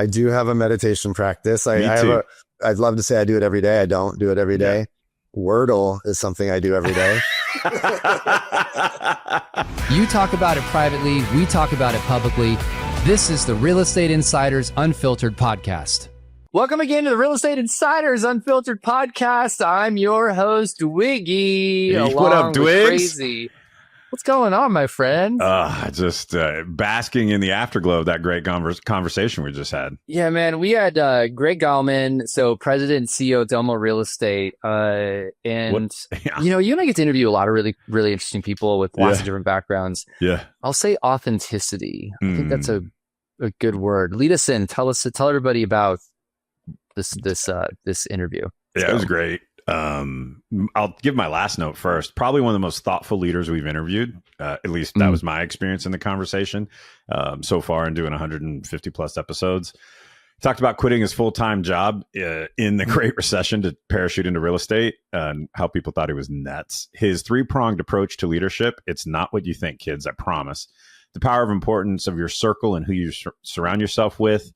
I do have a meditation practice. I'd love to say I do it every day. I don't do it every day. Wordle is something I do every day. You talk about it privately. We talk about it publicly. This is the Real Estate Insiders Unfiltered Podcast. Welcome again to the Real Estate Insiders Unfiltered Podcast. I'm your host, Wiggy. Hey, what up, Dwigs? Crazy. What's going on, my friend? Just basking in the afterglow of that great conversation we just had. Yeah, man. We had Greg Gallman, so President and CEO of Domo Real Estate. You and I get to interview a lot of really, really interesting people with lots of different backgrounds. Yeah. I'll say authenticity. I think that's a good word. Lead us in. Tell everybody about this interview. It was great. I'll give my last note first. Probably one of the most thoughtful leaders we've interviewed. At least that was my experience in the conversation so far in doing 150 plus episodes. He talked about quitting his full-time job in the Great Recession to parachute into real estate and how people thought he was nuts. His three-pronged approach to leadership. It's not what you think, kids, I promise. The power of importance of your circle and who you surround yourself with.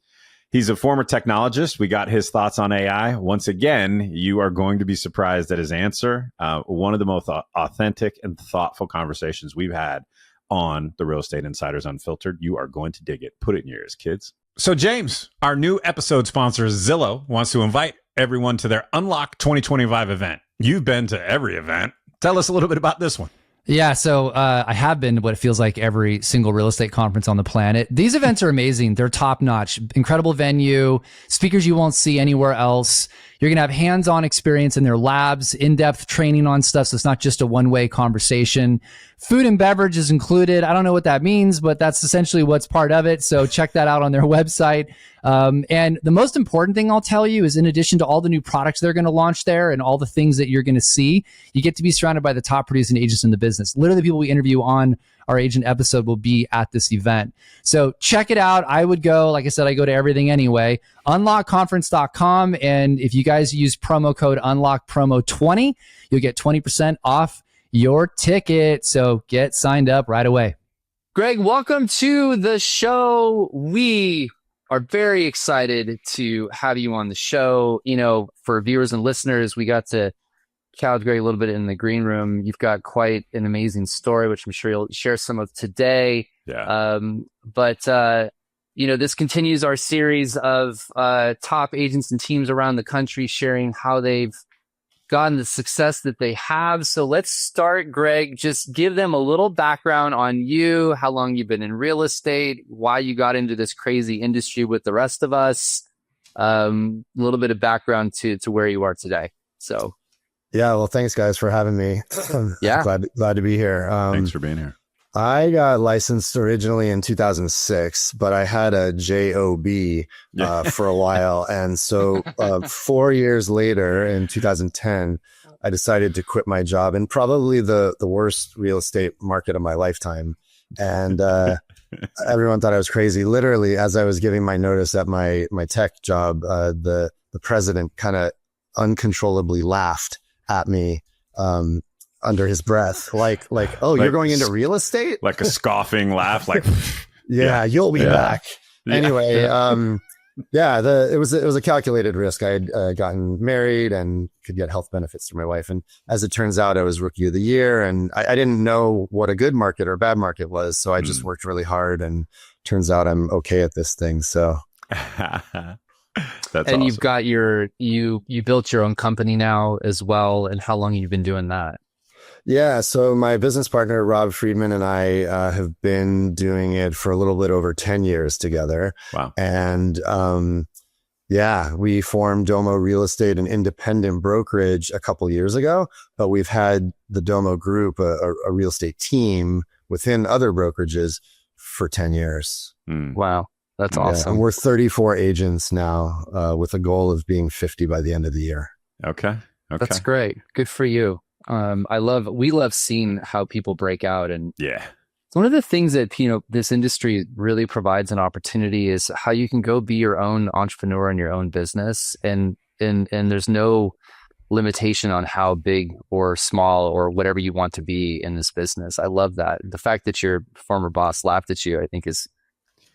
He's a former technologist. We got his thoughts on AI. Once again, you are going to be surprised at his answer. One of the most authentic and thoughtful conversations we've had on the Real Estate Insiders Unfiltered. You are going to dig it. Put it in your ears, kids. So James, our new episode sponsor, Zillow, wants to invite everyone to their Unlock 2025 event. You've been to every event. Tell us a little bit about this one. Yeah, so I have been to what it feels like every single real estate conference on the planet. These events are amazing. They're top notch, incredible venue, speakers you won't see anywhere else. You're going to have hands-on experience in their labs, in-depth training on stuff. So it's not just a one-way conversation. Food and beverage is included. I don't know what that means, but that's essentially what's part of it. So check that out on their website. And the most important thing I'll tell you is in addition to all the new products they're going to launch there and all the things that you're going to see, you get to be surrounded by the top producing agents in the business. Literally, the people we interview on our agent episode will be at this event. So check it out. I would go, like I said, I go to everything anyway. Unlockconference.com. And if you guys use promo code UNLOCKPROMO20, you'll get 20% off your ticket. So get signed up right away. Greg, welcome to the show. We are very excited to have you on the show. You know, for viewers and listeners, we got to chat with Greg a little bit in the green room. You've got quite an amazing story, which I'm sure you'll share some of today. Yeah. This continues our series of top agents and teams around the country sharing how they've gotten the success that they have. So let's start, Greg. Just give them a little background on you, how long you've been in real estate, why you got into this crazy industry with the rest of us, a little bit of background to where you are today. So. Yeah, well, thanks guys for having me. Yeah, glad to be here. Thanks for being here. I got licensed originally in 2006, but I had a job for a while, and so 4 years later, in 2010, I decided to quit my job in probably the worst real estate market of my lifetime, and everyone thought I was crazy. Literally, as I was giving my notice at my tech job, the president kind of uncontrollably laughed at me under his breath, like, oh, you're going into real estate? Like a scoffing laugh, like, yeah, you'll be back. Yeah. Anyway, it was a calculated risk. I had gotten married and could get health benefits through my wife. And as it turns out, I was rookie of the year, and I didn't know what a good market or bad market was. So I just worked really hard, and turns out I'm okay at this thing. So. That's and awesome. You've got you built your own company now as well. And how long have you been doing that? Yeah. So my business partner, Rob Friedman, and I have been doing it for a little bit over 10 years together. Wow. And we formed Domo Real Estate, an independent brokerage, a couple years ago, but we've had the Domo group, a real estate team within other brokerages for 10 years. Wow. That's awesome. And we're 34 agents now, with a goal of being 50 by the end of the year. Okay. That's great. Good for you. We love seeing how people break out, and it's one of the things that, this industry really provides an opportunity is how you can go be your own entrepreneur in your own business. And there's no limitation on how big or small or whatever you want to be in this business. I love that. The fact that your former boss laughed at you, I think is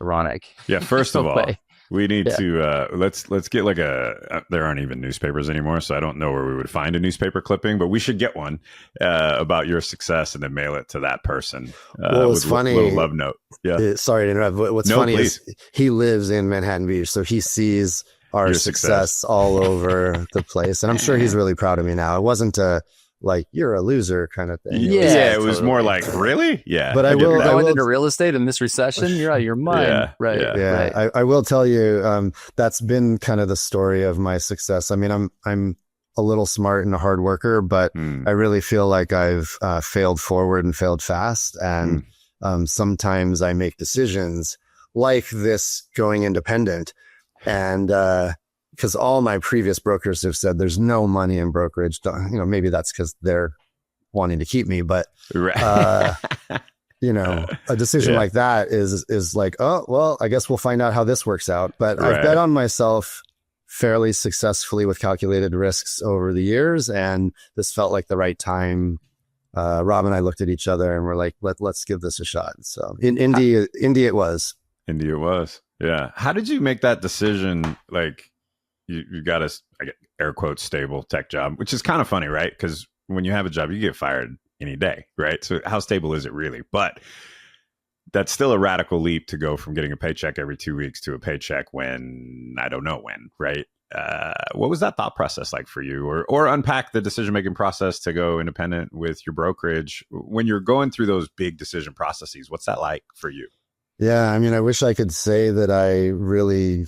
ironic. Yeah. First of all, We need to let's get like there aren't even newspapers anymore, so I don't know where we would find a newspaper clipping, but we should get one about your success and then mail it to that person. Well, it's funny. A little love note. Yeah. Sorry to interrupt. What's funny is he lives in Manhattan Beach, so he sees our success all over the place, and I'm sure he's really proud of me now. It wasn't like you're a loser kind of thing. It was more like, really? Yeah. But I will going into real estate in this recession. You're out of your mind. Yeah, right. yeah. Right. I will tell you, that's been kind of the story of my success. I mean, I'm a little smart and a hard worker, but I really feel like I've failed forward and failed fast. And sometimes I make decisions like this going independent. And because all my previous brokers have said there's no money in brokerage. Maybe that's because they're wanting to keep me, but a decision like that is like, oh, well, I guess we'll find out how this works out. But I've bet on myself fairly successfully with calculated risks over the years. And this felt like the right time. Rob and I looked at each other and we're like, let's give this a shot. So in India it was. India it was. Yeah. How did you make that decision? Like, you got a, air quotes, stable tech job, which is kind of funny, right? Because when you have a job, you get fired any day, right? So how stable is it really? But that's still a radical leap to go from getting a paycheck every 2 weeks to a paycheck when I don't know when, right? What was that thought process like for you? Or unpack the decision-making process to go independent with your brokerage. When you're going through those big decision processes, what's that like for you? Yeah, I mean, I wish I could say that I really,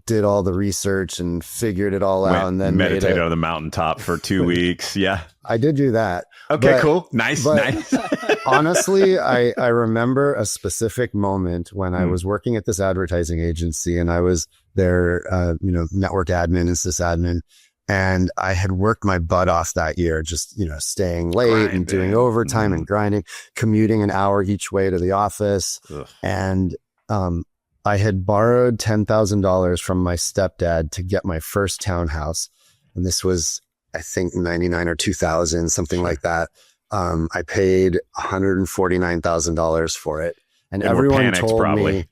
did all the research and figured it all out and then meditated on the mountaintop for 2 weeks. Yeah, I did do that. Okay, cool. Nice. Honestly, I remember a specific moment when I was working at this advertising agency and I was their, network admin and sysadmin. And I had worked my butt off that year, just, staying late and doing overtime and grinding, commuting an hour each way to the office. Ugh. And I had borrowed $10,000 from my stepdad to get my first townhouse. And this was, I think, 99 or 2000, something like that. I paid $149,000 for it. And everyone told me,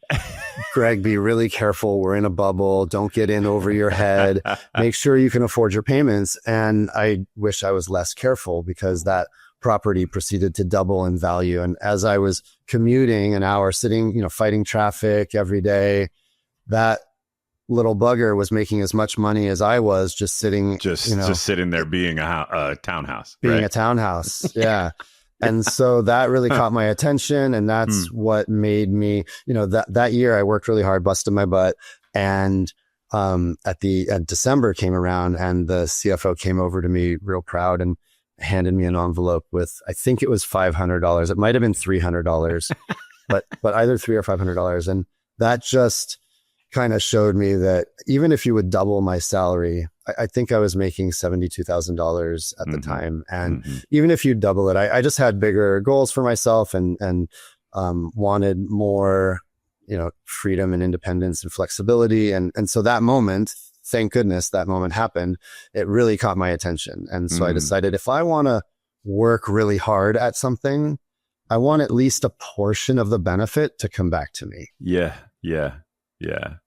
Greg, be really careful. We're in a bubble. Don't get in over your head. Make sure you can afford your payments. And I wish I was less careful because that property proceeded to double in value. And as I was commuting an hour, sitting, fighting traffic every day, that little bugger was making as much money as I was just sitting, just sitting there being a townhouse, being a townhouse. Yeah. And so that really caught my attention. And that's what made me, that year I worked really hard, busted my butt. And at December came around and the CFO came over to me real proud and handed me an envelope with, I think it was $500. It might've been $300, but either $300 or $500. And that just kind of showed me that even if you would double my salary, I think I was making $72,000 at the time. And even if you double it, I just had bigger goals for myself and wanted more, freedom and independence and flexibility. And so that moment, thank goodness that moment happened. It really caught my attention. And so I decided if I want to work really hard at something, I want at least a portion of the benefit to come back to me. Yeah.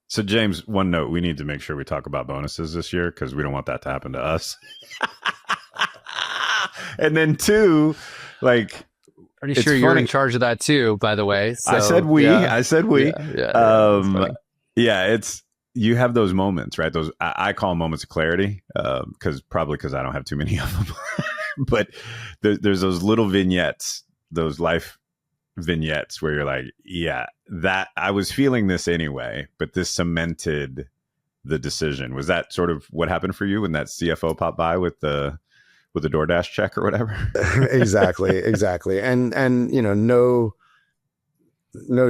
So James, one note, we need to make sure we talk about bonuses this year because we don't want that to happen to us. And then two, like, pretty sure you're in charge of that too, by the way. So, I said we. Yeah, it's, you have those moments, right? Those, I call them moments of clarity because I don't have too many of them. But there's those little vignettes, those life vignettes where you're like, yeah, that I was feeling this anyway, but this cemented the decision. Was that sort of what happened for you when that CFO popped by with the DoorDash check or whatever? Exactly. And no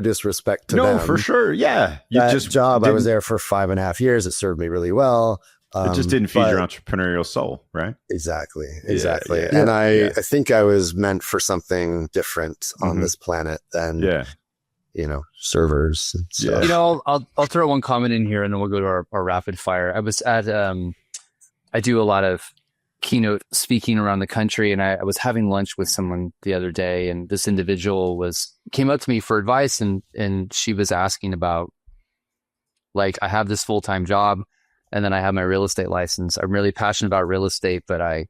disrespect to them. No, for sure. Yeah. I was there for 5.5 years. It served me really well. It just didn't feed your entrepreneurial soul, right? Exactly. Yeah. And I think I was meant for something different on this planet than, servers. And stuff. I'll throw one comment in here and then we'll go to our rapid fire. I was at, I do a lot of keynote speaking around the country, and I was having lunch with someone the other day, and this individual came up to me for advice, and she was asking about Like I have this full-time job and then I have my real estate license. I'm really passionate about real estate, but I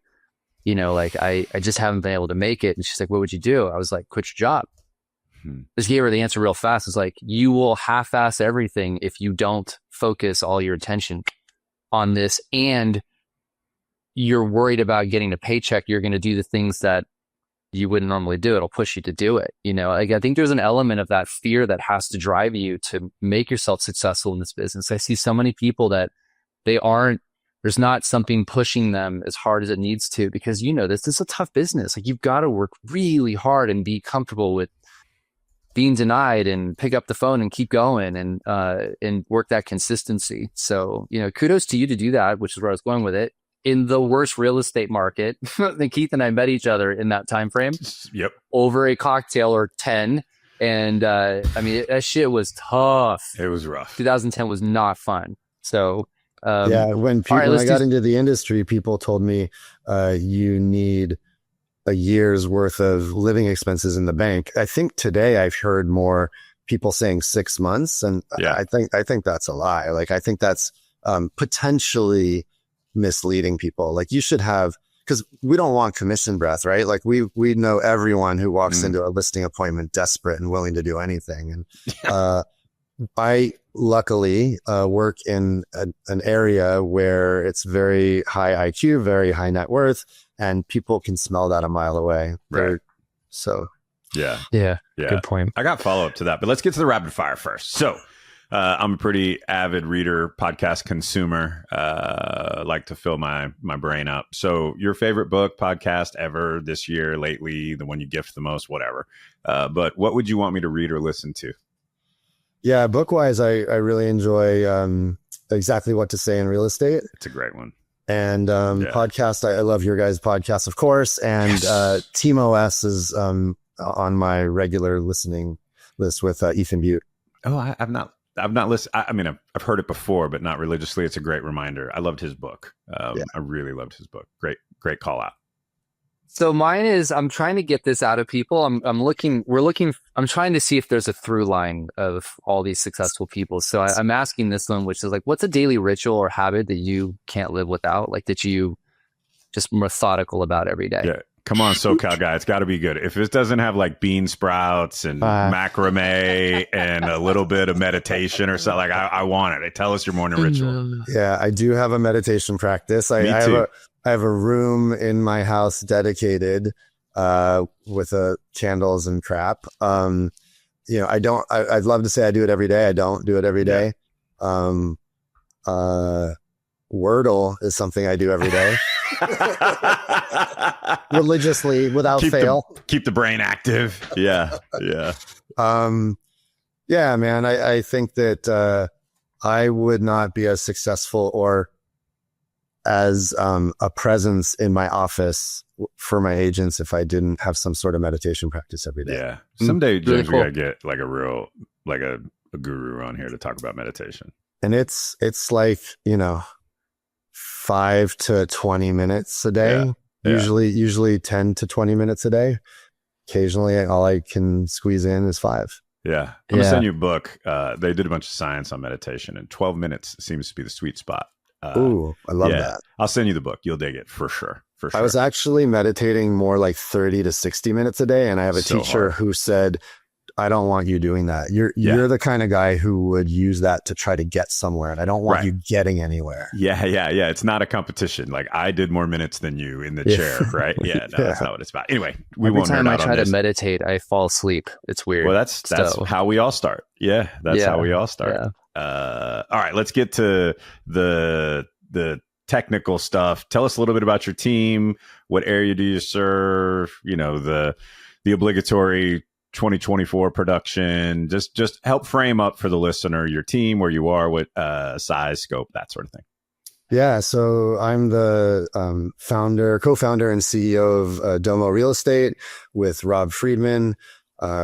just haven't been able to make it. And she's like, what would you do? I was like, quit your job. Just gave her the answer real fast. It's like, you will half-ass everything if you don't focus all your attention on this, and you're worried about getting a paycheck. You're going to do the things that you wouldn't normally do. It'll push you to do it. Like I think there's an element of that fear that has to drive you to make yourself successful in this business. I see so many people that there's not something pushing them as hard as it needs to, because this is a tough business. Like you've got to work really hard and be comfortable with being denied and pick up the phone and keep going and work that consistency. So, kudos to you to do that, which is where I was going with it. In the worst real estate market, Keith and I met each other in that time frame. Yep. Over a cocktail or 10. And that shit was tough. It was rough. 2010 was not fun. So, when I got into the industry, people told me you need a year's worth of living expenses in the bank. I think today I've heard more people saying 6 months, and I think that's a lie. Like I think that's potentially misleading people. Like you should have, because we don't want commission breath, right? Like we know everyone who walks into a listing appointment desperate and willing to do anything. And I luckily work in an area where it's very high IQ, very high net worth, and people can smell that a mile away. Right. So yeah. Good point. I got follow up to that, but let's get to the rapid fire first. So I'm a pretty avid reader, podcast consumer. Like to fill my brain up. So your favorite book, podcast ever this year, lately, the one you gift the most, whatever. But what would you want me to read or listen to? Yeah, book wise, I really enjoy Exactly What to Say in Real Estate. It's a great one. And podcast, I love your guys' podcast, of course. And Team OS is on my regular listening list with Ethan Butte. Oh, I've not listened. I mean, I've heard it before, but not religiously. It's a great reminder. I loved his book. I really loved his book. Great call out. So mine is, I'm trying to get this out of people. I'm trying to see if there's a through line of all these successful people. So I'm asking this one, which is like, what's a daily ritual or habit that you can't live without? Like that you just methodical about every day? Yeah. Come on, SoCal guy. It's got to be good. If it doesn't have like bean sprouts and macrame and a little bit of meditation or something, like I want it. Tell us your morning ritual. Yeah, I do have a meditation practice. I have a room in my house dedicated with candles and crap. I'd love to say I do it every day. I don't do it every day. Wordle is something I do every day. Religiously, without fail. Keep the brain active. Yeah. Yeah, man. I think that I would not be as successful or as a presence in my office for my agents if I didn't have some sort of meditation practice every day. Yeah. Someday, really James, cool. we gotta get like a guru on here to talk about meditation. And it's like, 5 to 20 minutes a day. Yeah. Usually 10 to 20 minutes a day. Occasionally, all I can squeeze in is 5. Yeah. I'm gonna send you a book. They did a bunch of science on meditation, and 12 minutes seems to be the sweet spot. Ooh, I love that. I'll send you the book. You'll dig it for sure. I was actually meditating more like 30 to 60 minutes a day. And I have a teacher who said, I don't want you doing that. You're the kind of guy who would use that to try to get somewhere. And I don't want you getting anywhere. Yeah. It's not a competition. Like I did more minutes than you in the chair, right? Yeah. No, that's not what it's about. Anyway, every time I try to meditate, I fall asleep. It's weird. Well, that's how we all start. Yeah. That's how we all start. Yeah. All right, let's get to the technical stuff. Tell us a little bit about your team. What area do you serve? The obligatory 2024 production. Just help frame up for the listener your team, where you are, what size, scope, that sort of thing. Yeah, so I'm the co-founder and CEO of Domo Real Estate with Rob Friedman.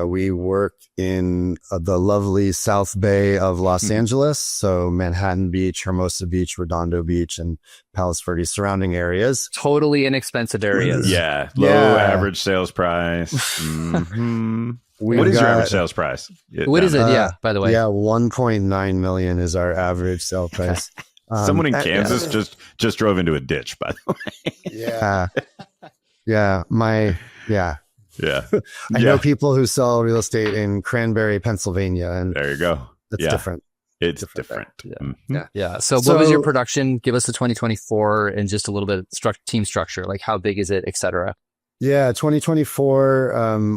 We work in the lovely South Bay of Los Angeles, so Manhattan Beach, Hermosa Beach, Redondo Beach, and Palos Verdes surrounding areas. Totally inexpensive areas. Yeah, low average sales price. What is your average sales price? What is it? Yeah, by the way. Yeah, 1.9 million is our average sale price. Someone in Kansas just drove into a ditch, by the way. Yeah. Yeah. I know people who sell real estate in Cranberry, Pennsylvania, and there you go. It's different. It's different. Yeah. So what was your production? Give us the 2024 and just a little bit of team structure, like how big is it, et cetera. Yeah, 2024,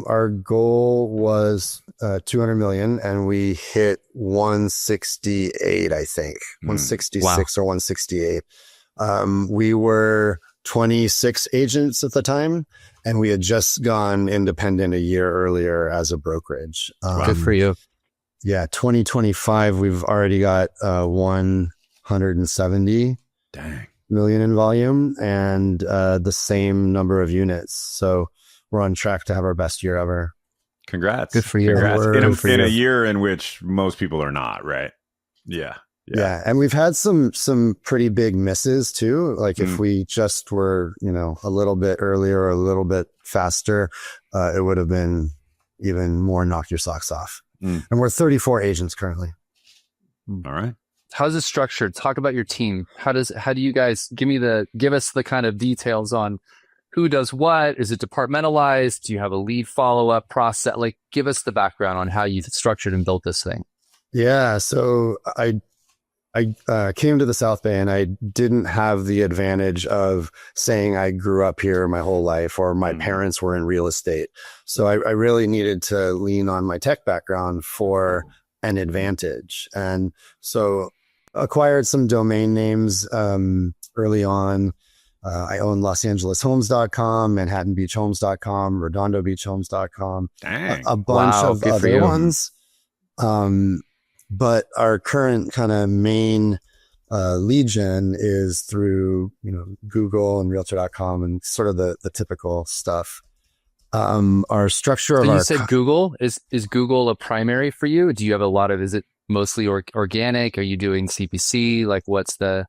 our goal was 200 million, and we hit 168, I think, 166 or 168. We were 26 agents at the time, and we had just gone independent a year earlier as a brokerage. Good for you. Yeah, 2025, we've already got 170 million in volume and the same number of units. So we're on track to have our best year ever. Congrats. Good for you. Congrats. In a year in which most people are not, right? Yeah. And we've had some pretty big misses too. Like if we just were, a little bit earlier or a little bit faster, it would have been even more knock your socks off. And we're 34 agents currently. All right. How's it structured? Talk about your team. How do you guys give us the kind of details on who does what? Is it departmentalized? Do you have a lead follow-up process? Like, give us the background on how you structured and built this thing. Yeah. So I came to the South Bay and I didn't have the advantage of saying I grew up here my whole life or my parents were in real estate. So I really needed to lean on my tech background for an advantage. And so acquired some domain names early on. I own LosAngelesHomes.com, ManhattanBeachHomes.com, RedondoBeachHomes.com, a bunch of other ones. But our current kind of main lead gen is through, Google and Realtor.com and sort of the typical stuff. Our structure you said Google is Google a primary for you? Do you have is it mostly organic? Are you doing CPC? Like what's the...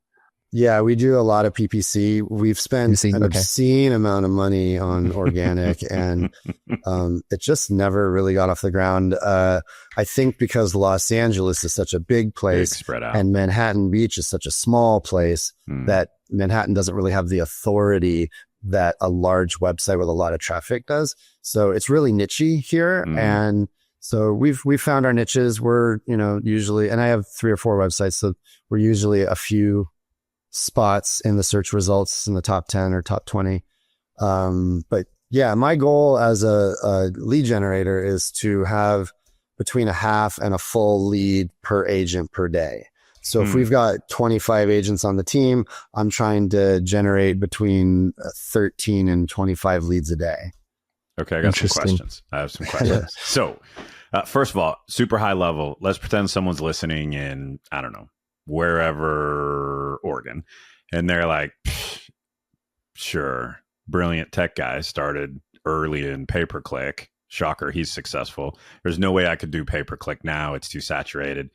Yeah, we do a lot of PPC. We've spent an obscene amount of money on organic and it just never really got off the ground. I think because Los Angeles is such a big place spread out, and Manhattan Beach is such a small place that Manhattan doesn't really have the authority that a large website with a lot of traffic does. So it's really niche-y here. And so we've found our niches. We're, usually, and I have 3 or 4 websites. So we're usually a few spots in the search results in the top 10 or top 20. But yeah, my goal as a lead generator is to have between a half and a full lead per agent per day. So if we've got 25 agents on the team, I'm trying to generate between 13 and 25 leads a day. Okay, I got some questions. I have some questions. So first of all, super high level. Let's pretend someone's listening in, I don't know, wherever, Oregon, and they're like, sure, brilliant tech guy started early in pay-per-click. Shocker, he's successful. There's no way I could do pay-per-click now. It's too saturated.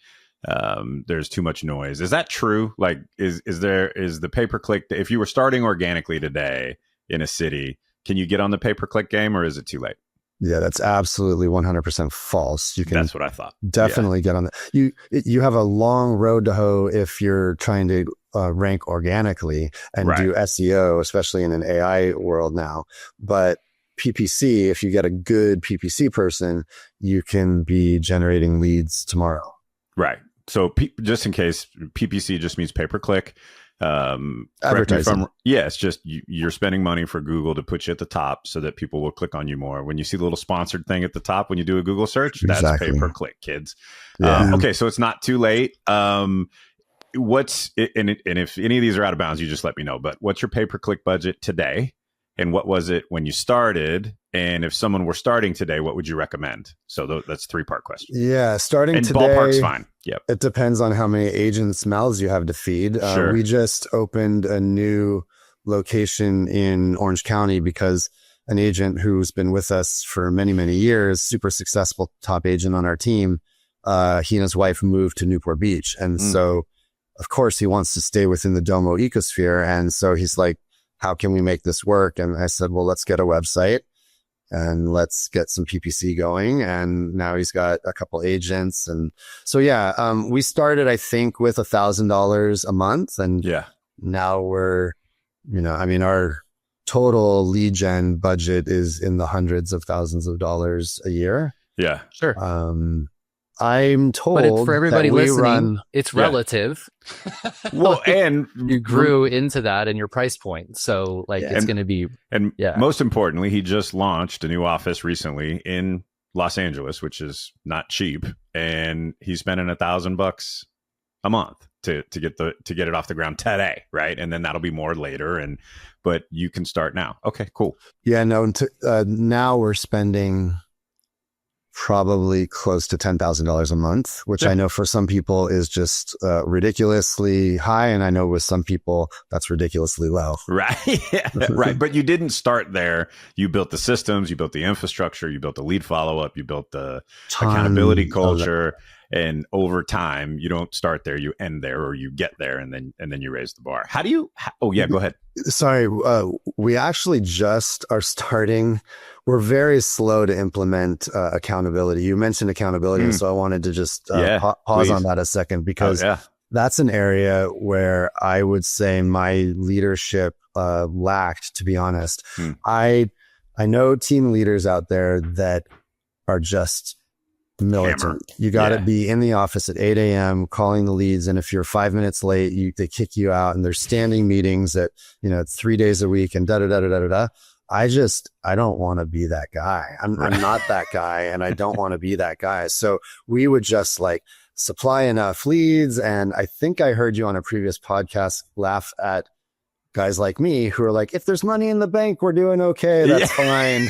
There's too much noise. Is that true? Like, is the pay-per-click, if you were starting organically today in a city, can you get on the pay-per-click game or is it too late? Yeah, that's absolutely 100% false. That's what I thought. Definitely get on that. You have a long road to hoe if you're trying to rank organically and do SEO, especially in an AI world now. But PPC, if you get a good PPC person, you can be generating leads tomorrow. Right. So just in case, PPC just means pay-per-click. Advertising. It's just you're spending money for Google to put you at the top so that people will click on you more. When you see the little sponsored thing at the top when you do a Google search, that's pay-per-click, kids. Okay, so it's not too late. And if any of these are out of bounds, you just let me know. But what's your pay-per-click budget today? And what was it when you started? And if someone were starting today, what would you recommend? So that's 3-part question. Yeah, starting and today. Ballpark's fine. Yep. It depends on how many agents' mouths you have to feed. Sure. We just opened a new location in Orange County because an agent who's been with us for many, many years, super successful top agent on our team, he and his wife moved to Newport Beach. And so, of course, he wants to stay within the Domo ecosphere. And so he's like, how can we make this work? And I said, well, let's get a website. and let's get some PPC going. And now he's got a couple agents. And so, we started, I think, with $1,000 a month. And now we're, our total lead gen budget is in the hundreds of thousands of dollars a year. Yeah, sure. I'm told, but for everybody that we listening, it's relative. Well, and you grew into that in your price point, so it's going to be. And most importantly, he just launched a new office recently in Los Angeles, which is not cheap, and he's spending $1,000 a month to get it off the ground today, right? And then that'll be more later. But you can start now. Okay, cool. Yeah, no. Now we're spending probably close to $10,000 a month, which I know for some people is just ridiculously high. And I know with some people that's ridiculously low. Right. Right. But you didn't start there. You built the systems, you built the infrastructure, you built the lead follow-up, you built the accountability culture. And over time, you don't start there, you end there, or you get there and then you raise the bar. How do you, go ahead. Sorry. We actually just are starting. We're very slow to implement accountability. You mentioned accountability. So I wanted to just pause on that a second, because that's an area where I would say my leadership lacked, to be honest. I know team leaders out there that are just militant. Hammer. You got to be in the office at 8 a.m. calling the leads. And if you're 5 minutes late, they kick you out, and there's standing meetings at, 3 days a week and da-da-da-da-da-da. I don't want to be that guy. I'm not that guy, and I don't want to be that guy. So we would just supply enough leads. And I think I heard you on a previous podcast laugh at guys like me who are like, if there's money in the bank, we're doing okay. That's fine.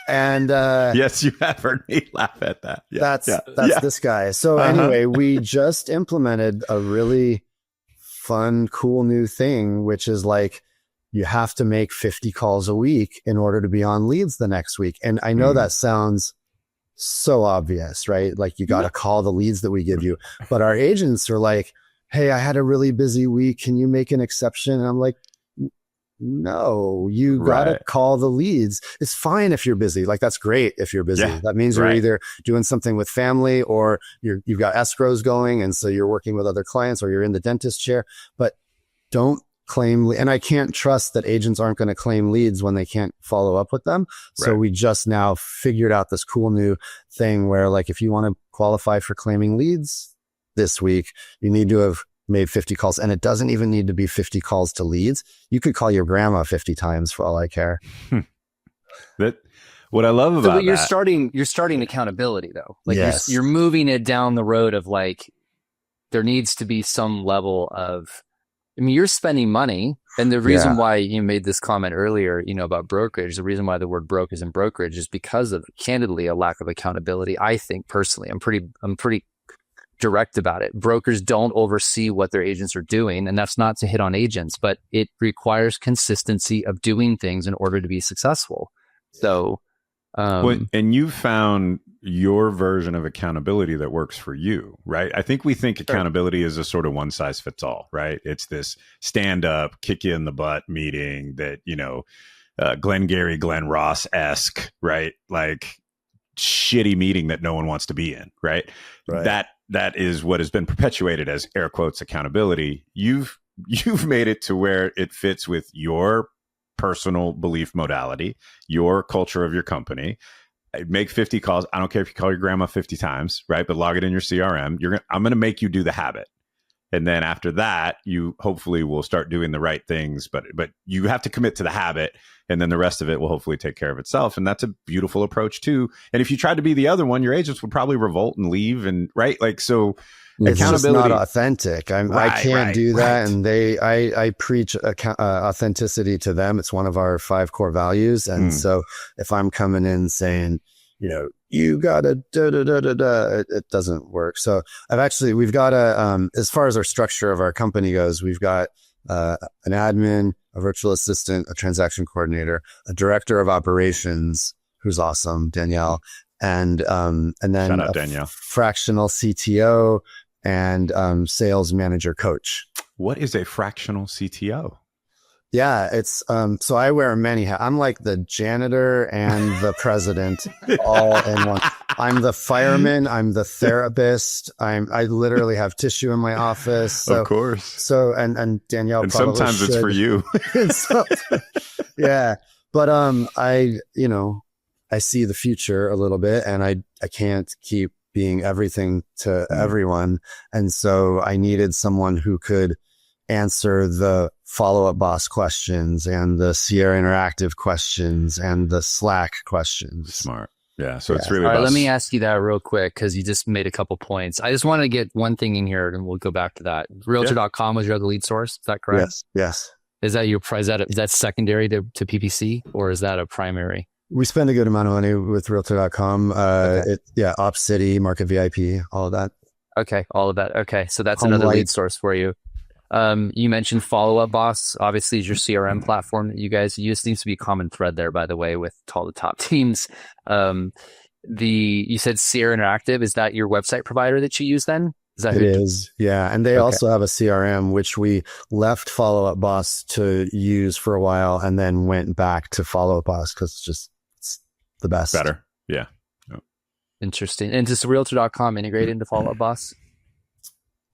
And yes, you have heard me laugh at that. That's this guy. So anyway, we just implemented a really fun, cool new thing, which is you have to make 50 calls a week in order to be on leads the next week. And I know that sounds so obvious, right? You got to call the leads that we give you. But our agents are like, hey, I had a really busy week. Can you make an exception? And I'm like, no, you got to call the leads. It's fine if you're busy. That's great if you're busy. That means you're either doing something with family, or you've got escrows going. And so you're working with other clients, or you're in the dentist chair, but don't claim. And I can't trust that agents aren't going to claim leads when they can't follow up with them. So we just now figured out this cool new thing where if you want to qualify for claiming leads this week, you need to have made 50 calls. And it doesn't even need to be 50 calls to leads. You could call your grandma 50 times for all I care. What I love about you're starting accountability though. You're moving it down the road of there needs to be some level of, you're spending money. And the reason why you made this comment earlier, about brokerage, the reason why the word broke is in brokerage is because of, candidly, a lack of accountability. I think personally, I'm pretty direct about it. Brokers don't oversee what their agents are doing, and that's not to hit on agents, but it requires consistency of doing things in order to be successful. So, and you found your version of accountability that works for you, right? I think we think accountability is a sort of one size fits all, right? It's this stand up, kick you in the butt meeting that, Glengarry Glen Ross-esque, right? Shitty meeting that no one wants to be in, right? That is what has been perpetuated as air quotes accountability. You've made it to where it fits with your personal belief modality, your culture of your company. Make 50 calls. I don't care if you call your grandma 50 times, right? But log it in your CRM. I'm going to make you do the habit. And then after that, you hopefully will start doing the right things, but you have to commit to the habit, and then the rest of it will hopefully take care of itself. And that's a beautiful approach too. And if you tried to be the other one, your agents would probably revolt and leave. And so it's just not authentic. I can't do that. And I preach authenticity to them. It's one of our 5 core values. And so if I'm coming in saying, you gotta it doesn't work. So we've got as far as our structure of our company goes, we've got an admin, a virtual assistant, a transaction coordinator, a director of operations, who's awesome, Danielle, and then shout out Danielle, fractional CTO, and sales manager coach. What is a fractional CTO? Yeah, it's so I wear many hats. I'm like the janitor and the president all in one. I'm the fireman, I'm the therapist. I literally have tissue in my office. So, of course. So and Danielle And probably sometimes it's should. for you. So, yeah. But I see the future a little bit, and I can't keep being everything to everyone. And so I needed someone who could answer the follow-up boss questions and the Sierra Interactive questions and the Slack questions. Smart. Yeah. So it's really all right. about Let me ask you that real quick, because you just made a couple points. I just want to get one thing in here, and we'll go back to that. Realtor.com was your other lead source. Is that correct? Yes. Is that your is that secondary to PPC, or is that a primary? We spend a good amount of money with Realtor.com. Okay. Op City, Market VIP, all of that. Okay, all of that. Okay, so that's Home another Light. lead source for you. You mentioned Follow Up Boss. Obviously, is your CRM platform that you guys use. Seems to be a common thread there, by the way, with all the top teams. You said Sierra Interactive. Is that your website provider that you use then? Is that It is, yeah. And they Okay. also have a CRM, which we left Follow Up Boss to use for a while and then went back to Follow Up Boss because it's the best. better. Yeah. Interesting. And does Realtor.com integrate into Follow Up Boss?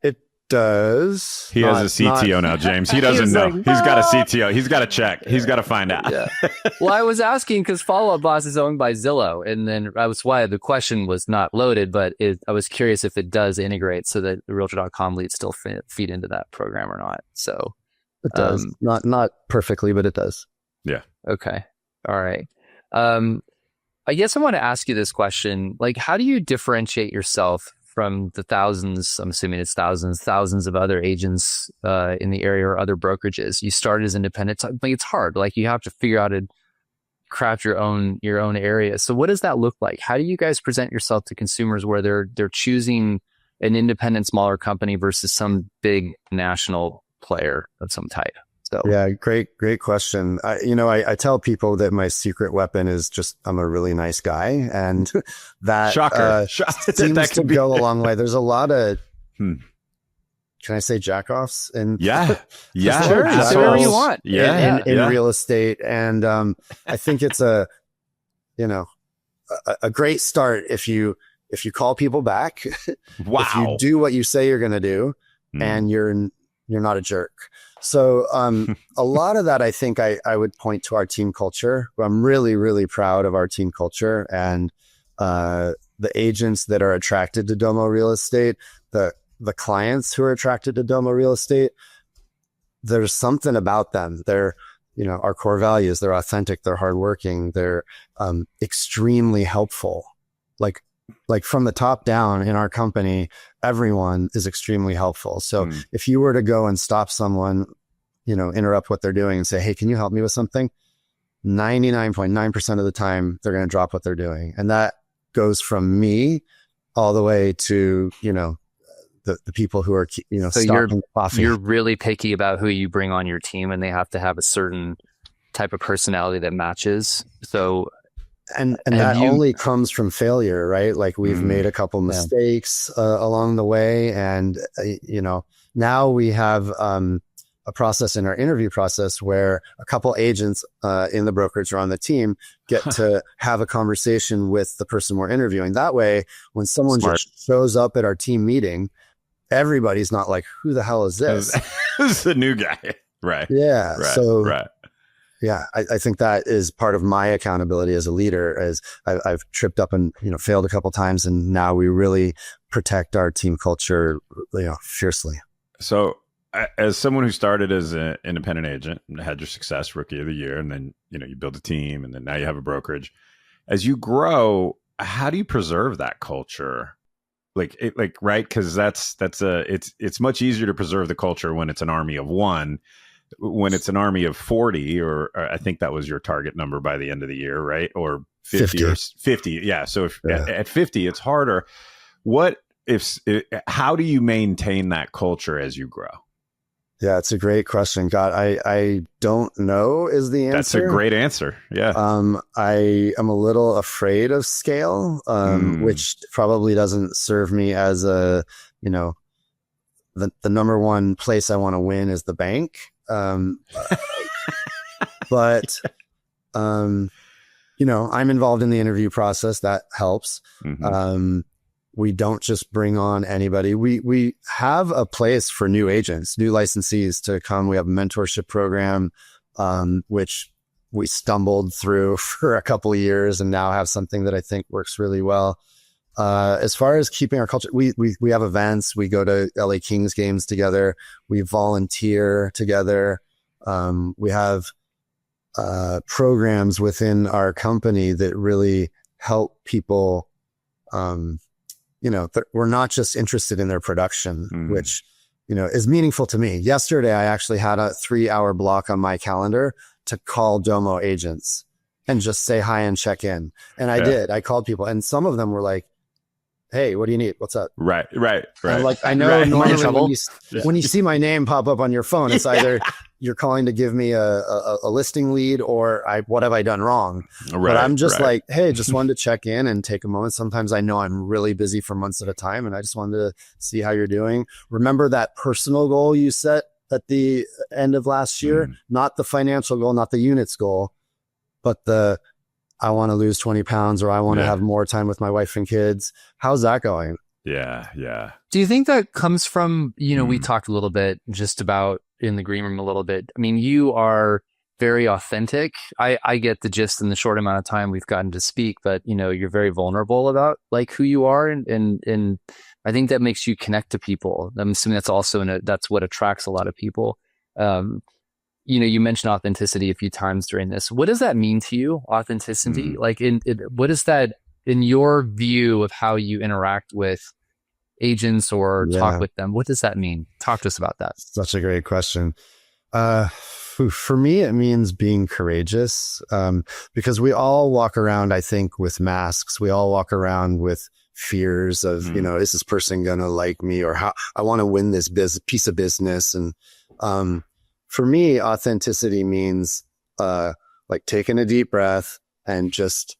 It does. He has a CTO now, James. He doesn't He's know. like, He's got a CTO. He's got to check. He's got to find out. Yeah. Well, I was asking because Follow Up Boss is owned by Zillow, and then that was why the question was not loaded, but I was curious if it does integrate so that the Realtor.com leads still feed into that program or not. So It does. Not perfectly, but it does. okay, all right. I guess I want to ask you this question: like, how do you differentiate yourself from the thousands? I'm assuming it's thousands of other agents in the area or other brokerages. You started as independent. Like, it's hard. Like, you have to figure out to craft your own area. So what does that look like? How do you guys present yourself to consumers where they're choosing an independent smaller company versus some big national player of some type? So Yeah, great question. I tell people that my secret weapon is just I'm a really nice guy, and that Shocker. seems That to could be- go a long way. There's a lot of Hmm. can I say jackoffs? And Yeah. Yeah. Sure, say whatever you want. Yeah. in real estate, and I think it's a great start if you call people back, Wow. if you do what you say you're going to do, Hmm. and you're not a jerk. So a lot of that, I think I would point to our team culture. I'm really, really proud of our team culture and the agents that are attracted to Domo Real Estate, the clients who are attracted to Domo Real Estate. There's something about them. They're, our core values. They're authentic. They're hardworking. They're extremely helpful. Like from the top down in our company, everyone is extremely helpful. So if you were to go and stop someone, interrupt what they're doing and say, "Hey, can you help me with something?" 99.9% of the time, they're going to drop what they're doing. And that goes from me all the way to, the people who are, So stocking coffee. you're really picky about who you bring on your team, and they have to have a certain type of personality that matches. So And Have that you- only comes from failure, right? Like we've made a couple mistakes along the way. And, now we have a process in our interview process where a couple agents in the brokerage or on the team get to have a conversation with the person we're interviewing. That way, when someone Smart. just shows up at our team meeting, everybody's not like, "Who the hell is this?" This is the new guy. Right. Yeah. Right. So right. yeah, I think that is part of my accountability as a leader. As I've tripped up and failed a couple times, and now we really protect our team culture, fiercely. So, as someone who started as an independent agent and had your success, rookie of the year, and then you build a team, and then now you have a brokerage. As you grow, how do you preserve that culture? Right? Because it's much easier to preserve the culture when it's an army of one. When it's an army of 40, or I think that was your target number by the end of the year, right? Or 50 or 50. Yeah. So if at 50, it's harder. How do you maintain that culture as you grow? Yeah, it's a great question. God, I don't know is the answer. That's a great answer. Yeah. I am a little afraid of scale, which probably doesn't serve me as the number one place I want to win is the bank. But, I'm involved in the interview process. That helps. Mm-hmm. We don't just bring on anybody. We have a place for new agents, new licensees to come. We have a mentorship program, which we stumbled through for a couple of years and now have something that I think works really well. As far as keeping our culture, we have events. We go to LA Kings games together. We volunteer together. We have programs within our company that really help people. We're not just interested in their production, which, is meaningful to me. Yesterday, I actually had a 3-hour block on my calendar to call Domo agents and just say hi and check in. And I did. I called people, and some of them were like, "Hey, what do you need? What's up?" Right. I'm like, I know normally when you see my name pop up on your phone, it's either you're calling to give me a listing lead or what have I done wrong? But I'm just like, hey, just wanted to check in and take a moment. Sometimes I know I'm really busy for months at a time, and I just wanted to see how you're doing. Remember that personal goal you set at the end of last year? Not the financial goal, not the units goal, but I want to lose 20 pounds or I want to have more time with my wife and kids. How's that going? Yeah. Do you think that comes from, we talked a little bit just about in the green room a little bit. I mean, you are very authentic. I get the gist in the short amount of time we've gotten to speak, but you're very vulnerable about like who you are. And I think that makes you connect to people. I'm assuming that's also, that's what attracts a lot of people. You mentioned authenticity a few times during this. What does that mean to you? Authenticity? Like what is that in your view of how you interact with agents or talk with them? What does that mean? Talk to us about that. Such a great question. For me, it means being courageous, because we all walk around, I think, with masks. We all walk around with fears of, is this person going to like me, or how I want to win this piece of business. And, for me, authenticity means, like taking a deep breath and just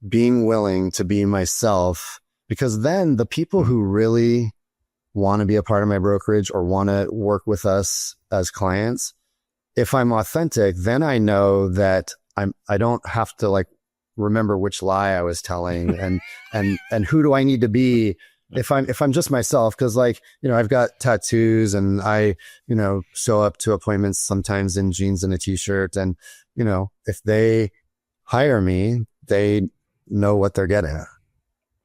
being willing to be myself, because then the people who really want to be a part of my brokerage or want to work with us as clients, if I'm authentic, then I know that I don't have to like remember which lie I was telling and who do I need to be if I'm just myself. Cause like, I've got tattoos and I, show up to appointments sometimes in jeans and a t-shirt, and, if they hire me, they know what they're getting.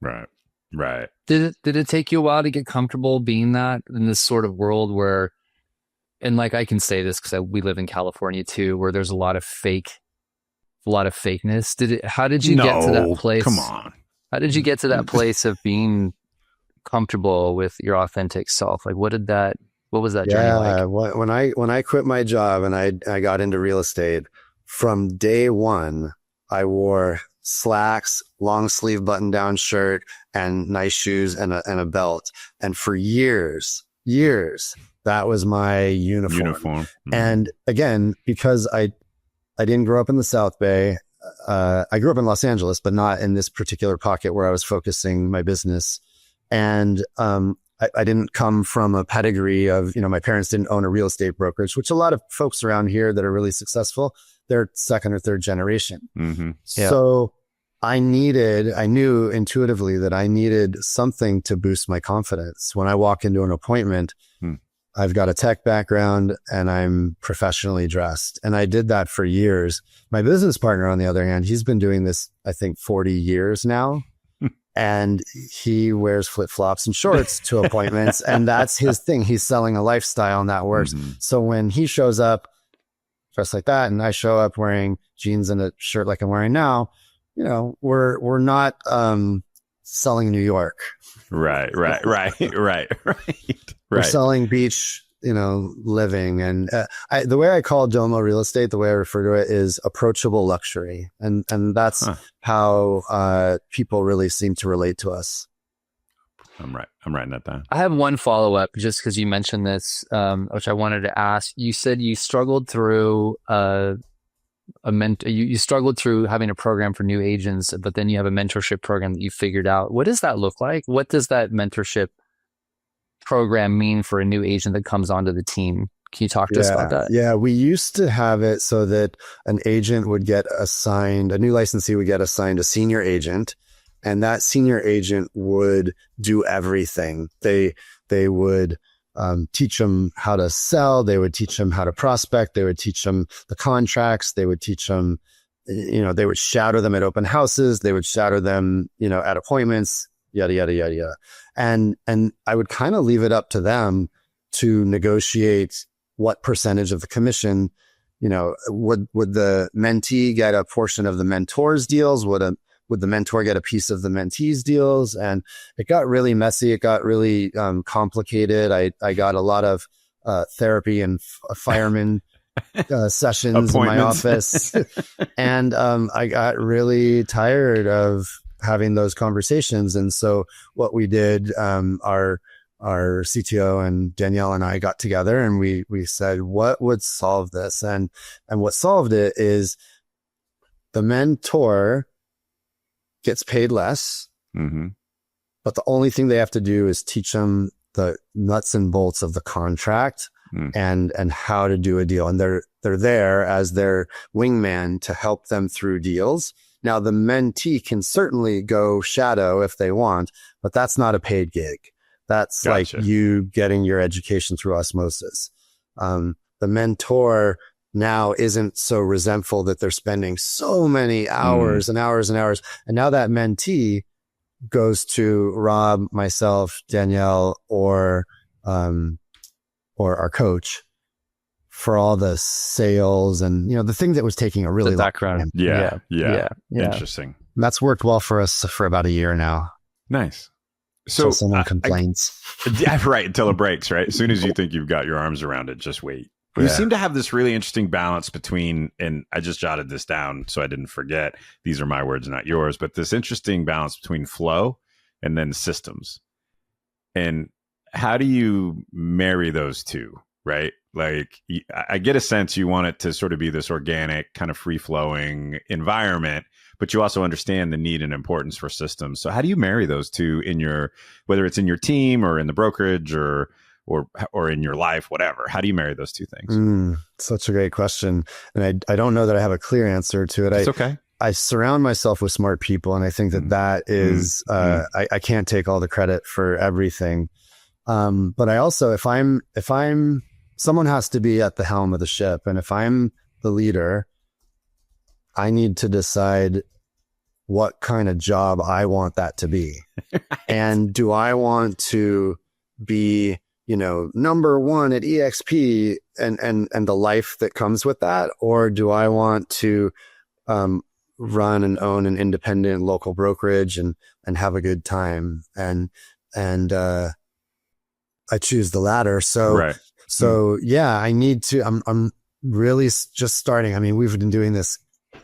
Right. Did it take you a while to get comfortable being that in this sort of world where, and like I can say this because we live in California too, where there's a lot of fakeness. How did you get to that place? Come on. How did you get to that place of being comfortable with your authentic self? Like what was that journey like? When I quit my job and I got into real estate, from day one, I wore slacks, long sleeve button down shirt, and nice shoes and a belt. And for years, that was my uniform. And again, because I didn't grow up in the South Bay, I grew up in Los Angeles, but not in this particular pocket where I was focusing my business. And I didn't come from a pedigree of, my parents didn't own a real estate brokerage, which a lot of folks around here that are really successful, they're second or third generation. Mm-hmm. Yeah. So I knew intuitively that I needed something to boost my confidence. When I walk into an appointment, I've got a tech background and I'm professionally dressed. And I did that for years. My business partner, on the other hand, he's been doing this, I think, 40 years now. And he wears flip-flops and shorts to appointments. And that's his thing. He's selling a lifestyle and that works. So when he shows up dressed like that and I show up wearing jeans and a shirt like I'm wearing now, we're not selling New York. Right. We're selling beach, living. And the way I call Domo real estate, the way I refer to it is approachable luxury. And that's how people really seem to relate to us. I'm writing that down. I have one follow-up just because you mentioned this, which I wanted to ask. You said you struggled through you struggled through having a program for new agents, but then you have a mentorship program that you figured out. What does that look like? What does that mentorship program mean for a new agent that comes onto the team? Can you talk to us about that? Yeah, we used to have it so that an agent would get assigned, a new licensee would get assigned a senior agent, and that senior agent would do everything. They would teach them how to sell. They would teach them how to prospect. They would teach them the contracts. They would teach them, they would shadow them at open houses. They would shadow them, at appointments, yada, yada, yada, yada. And I would kind of leave it up to them to negotiate what percentage of the commission, would the mentee get a portion of the mentor's deals? Would the mentor get a piece of the mentee's deals? And it got really messy. It got really complicated. I got a lot of therapy and fireman sessions in my office. And I got really tired of having those conversations. And so what we did, our CTO and Danielle and I got together and we said, what would solve this? And what solved it is the mentor gets paid less, but the only thing they have to do is teach them the nuts and bolts of the contract and how to do a deal. And they're there as their wingman to help them through deals. Now, the mentee can certainly go shadow if they want, but that's not a paid gig. That's Gotcha. like you getting your education through osmosis. The mentor now isn't so resentful that they're spending so many hours and hours and hours. And now that mentee goes to Rob, myself, Danielle, or our coach for all the sales and, the thing that was taking a really The long background. time. Yeah. Yeah. Interesting. That's worked well for us for about a year now. Nice. So So someone complains. yeah, right. Until it breaks, right? As soon as you think you've got your arms around it, just wait. You Yeah. seem to have this really interesting balance between, and I just jotted this down so I didn't forget. These are my words, not yours, but this interesting balance between flow and then systems. And how do you marry those two, right? Like, I get a sense you want it to sort of be this organic, kind of free flowing environment, but you also understand the need and importance for systems. So how do you marry those two in whether it's in your team or in the brokerage or in your life, whatever? How do you marry those two things? Such a great question. And I don't know that I have a clear answer to it. It's okay. I surround myself with smart people. And I think that is, I can't take all the credit for everything. But I also, if I'm, someone has to be at the helm of the ship. And if I'm the leader, I need to decide what kind of job I want that to be. And do I want to be, number one at EXP and the life that comes with that? Or do I want to, run and own an independent local brokerage and have a good time? And I choose the latter. So, Right. Yeah, I need to, I'm really just starting. I mean, we've been doing this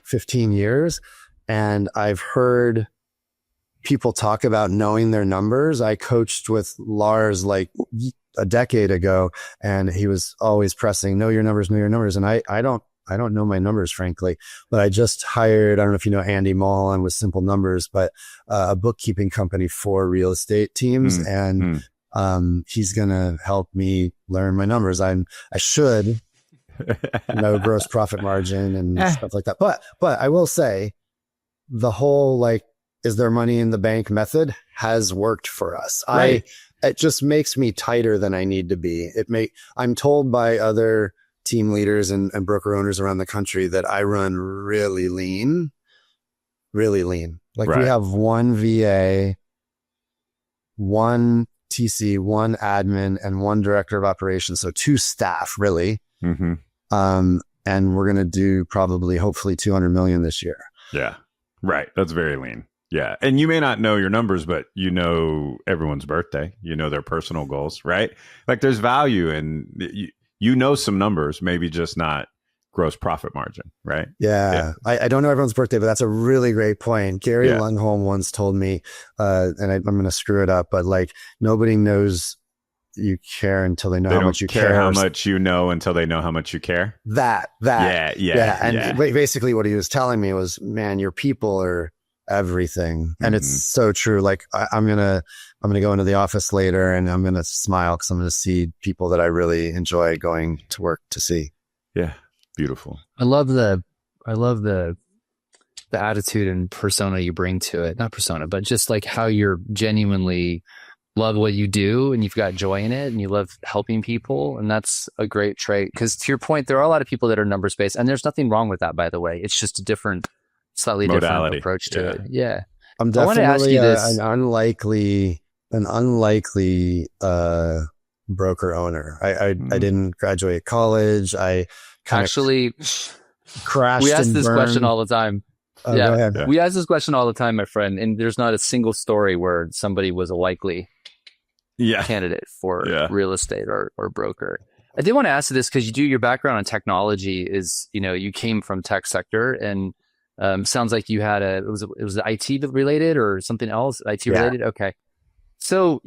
15 years and I've heard people talk about knowing their numbers. I coached with Lars like a decade ago and he was always pressing, know your numbers. And I don't know my numbers, frankly, but I just hired, I don't know if you know Andy Mulholland with Simple Numbers, but a bookkeeping company for real estate teams. And he's going to help me learn my numbers. I should know gross profit margin and stuff like that. But I will say the whole, is there money in the bank method has worked for us. Right. It just makes me tighter than I need to be. I'm told by other team leaders and broker owners around the country that I run really lean. Like we have one VA, one TC, one admin, and one director of operations. So 2 staff really. And we're going to do probably, hopefully 200 million this year. Yeah. Right. That's very lean. Yeah. And you may not know your numbers, but you know everyone's birthday, you know their personal goals, right? Like there's value in, you know some numbers, maybe just not gross profit margin, right? Yeah. I don't know everyone's birthday, but that's a really great point. Gary Lundholm once told me, and I'm going to screw it up, but nobody knows you care until they know how much you care. How much you know until they know how much you care. That. Yeah. And basically what he was telling me was, man, your people are everything. And it's so true. Like I'm going to I'm going to go into the office later and I'm going to smile because I'm going to see people that I really enjoy going to work to see. Yeah. Beautiful. I love the attitude and persona you bring to it. Not persona, but just like how you're genuinely love what you do and you've got joy in it and you love helping people. And that's a great trait. Because to your point, there are a lot of people that are numbers based, and there's nothing wrong with that, by the way. It's just a different, slightly Modality. different approach to it. Yeah. I'm I want to ask definitely you this. an unlikely broker owner. I didn't graduate college. I kind Actually, of crashed. we ask and this burned. question all the time. Go Yeah. ahead. We ask this question all the time, my friend, and there's not a single story where somebody was a likely Yeah. candidate for Yeah. real estate or broker. I did want to ask you this because your background on technology is, you came from tech sector, and sounds like you had it was IT related or something else, IT related. Okay. So,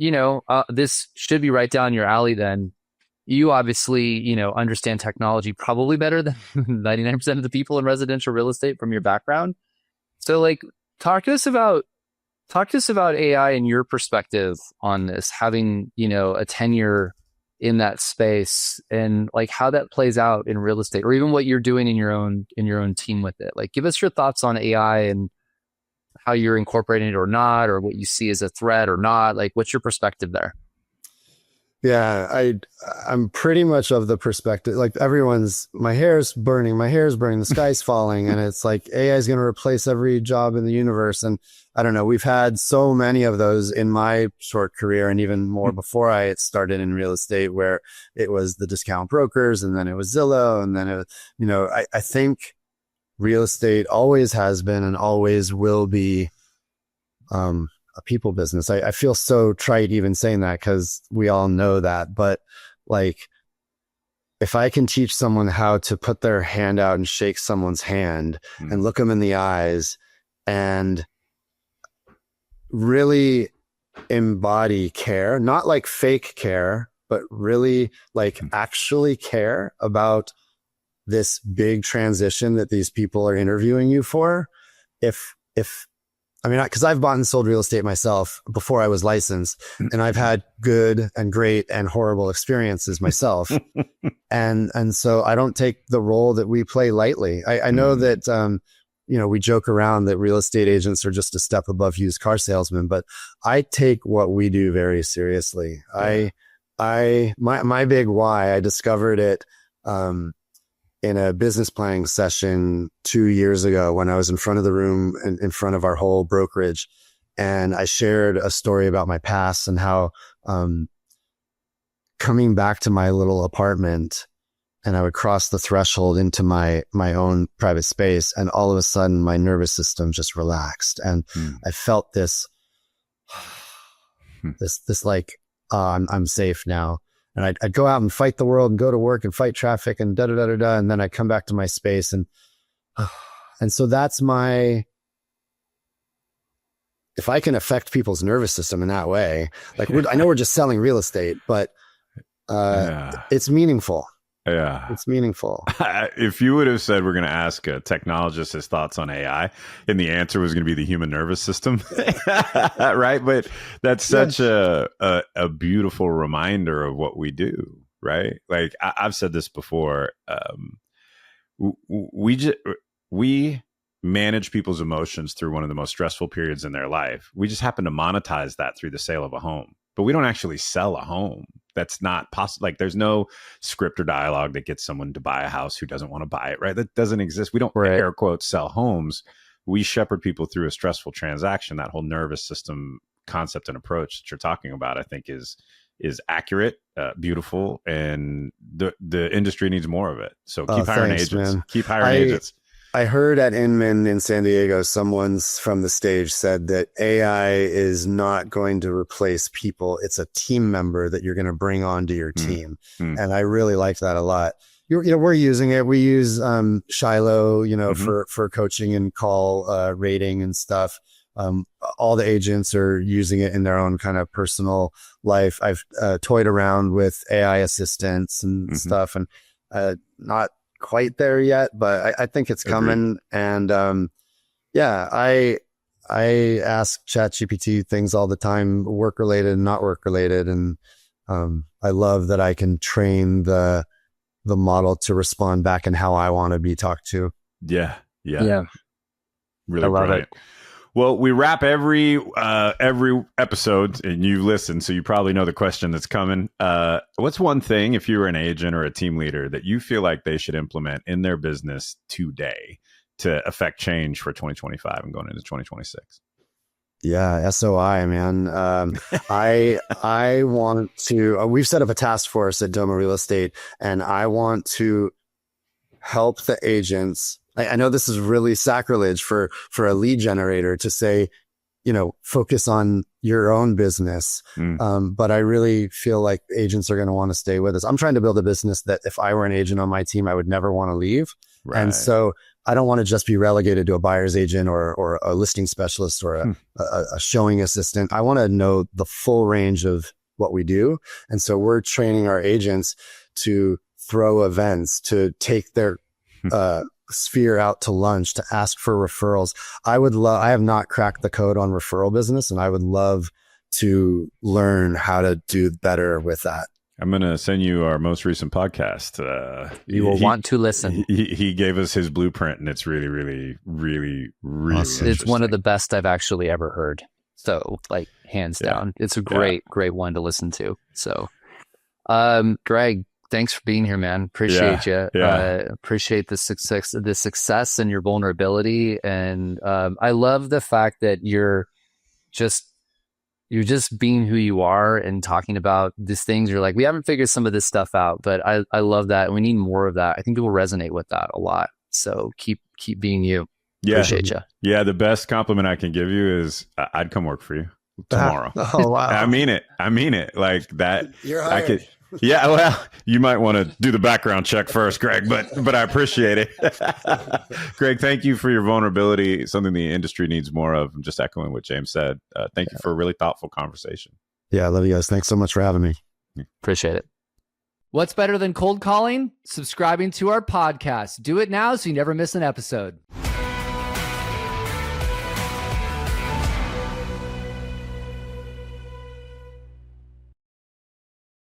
this should be right down your alley then. You obviously, understand technology probably better than 99% of the people in residential real estate from your background. So like, talk to us about AI and your perspective on this, having, a tenure in that space, and like how that plays out in real estate, or even what you're doing in your own team with it. Like, give us your thoughts on AI and how you're incorporating it or not, or what you see as a threat or not. Like, what's your perspective there? Yeah, I'm pretty much of the perspective, like my hair's burning, the sky's falling, and it's like AI is going to replace every job in the universe. And I don't know, we've had so many of those in my short career, and even more before I started in real estate, where it was the discount brokers, and then it was Zillow, and then it, I think real estate always has been and always will be a people business. I feel so trite even saying that because we all know that, but like, if I can teach someone how to put their hand out and shake someone's hand and look them in the eyes and really embody care, not like fake care, but really like actually care about this big transition that these people are interviewing you for. Because I've bought and sold real estate myself before I was licensed, and I've had good and great and horrible experiences myself. and so I don't take the role that we play lightly. I know that, we joke around that real estate agents are just a step above used car salesmen, but I take what we do very seriously. Yeah. My big why, I discovered it, in a business planning session 2 years ago when I was in front of the room in front of our whole brokerage. And I shared a story about my past and how, coming back to my little apartment, and I would cross the threshold into my own private space, and all of a sudden my nervous system just relaxed. And I felt this like, I'm safe now. And I'd go out and fight the world and go to work and fight traffic and da-da-da-da-da. And then I come back to my space. And so that's if I can affect people's nervous system in that way, like I know we're just selling real estate, but it's meaningful. Yeah. It's meaningful. If you would have said we're going to ask a technologist his thoughts on AI, and the answer was going to be the human nervous system, right? But that's such a beautiful reminder of what we do, right? Like I've said this before. We manage people's emotions through one of the most stressful periods in their life. We just happen to monetize that through the sale of a home, but we don't actually sell a home. That's not possible. Like there's no script or dialogue that gets someone to buy a house who doesn't want to buy it, right? That doesn't exist. We don't air quotes sell homes. We shepherd people through a stressful transaction. That whole nervous system concept and approach that you're talking about, I think is accurate, beautiful, and the industry needs more of it. So keep hiring agents. Man. Keep hiring agents. I heard at Inman in San Diego, someone from the stage said that AI is not going to replace people. It's a team member that you're going to bring onto your team. And I really liked that a lot. We're using it. We use Shiloh, for coaching and call rating and stuff. All the agents are using it in their own kind of personal life. I've toyed around with AI assistants and stuff, and not quite there yet, but I think it's coming. And I ask ChatGPT things all the time, work related and not work related. And I love that I can train the model to respond back in how I want to be talked to. Yeah. Really I love brilliant. it. Well, we wrap every episode, and you've listened, so you probably know the question that's coming. What's one thing, if you were an agent or a team leader, that you feel like they should implement in their business today to affect change for 2025 and going into 2026? Yeah, SOI, man. I want to. We've set up a task force at Domo Real Estate, and I want to help the agents. I know this is really sacrilege for a lead generator to say, focus on your own business. But I really feel like agents are going to want to stay with us. I'm trying to build a business that if I were an agent on my team, I would never want to leave. Right. And so I don't want to just be relegated to a buyer's agent or a listing specialist or a showing assistant. I want to know the full range of what we do. And so we're training our agents to throw events, to take their sphere out to lunch, to ask for referrals. I have not cracked the code on referral business, and I would love to learn how to do better with that. I'm going to send you our most recent podcast. You will want to listen. He gave us his blueprint, and it's really, really, really, really awesome. It's one of the best I've actually ever heard. So, like, hands down. It's a great one to listen to. So, Greg, thanks for being here, man. Appreciate you. Appreciate the success and your vulnerability. And I love the fact that you're just being who you are and talking about these things. You're like, we haven't figured some of this stuff out, but I love that. We need more of that. I think people resonate with that a lot. So keep being you. Yeah. Appreciate you. Yeah. The best compliment I can give you is I'd come work for you tomorrow. Oh, wow. I mean it like that. You're hired. Yeah, well, you might want to do the background check first, Greg, but I appreciate it. Greg, thank you for your vulnerability, something the industry needs more of. I'm just echoing what James said. Thank you for a really thoughtful conversation. Yeah, I love you guys. Thanks so much for having me. Appreciate it. What's better than cold calling? Subscribing to our podcast. Do it now so you never miss an episode.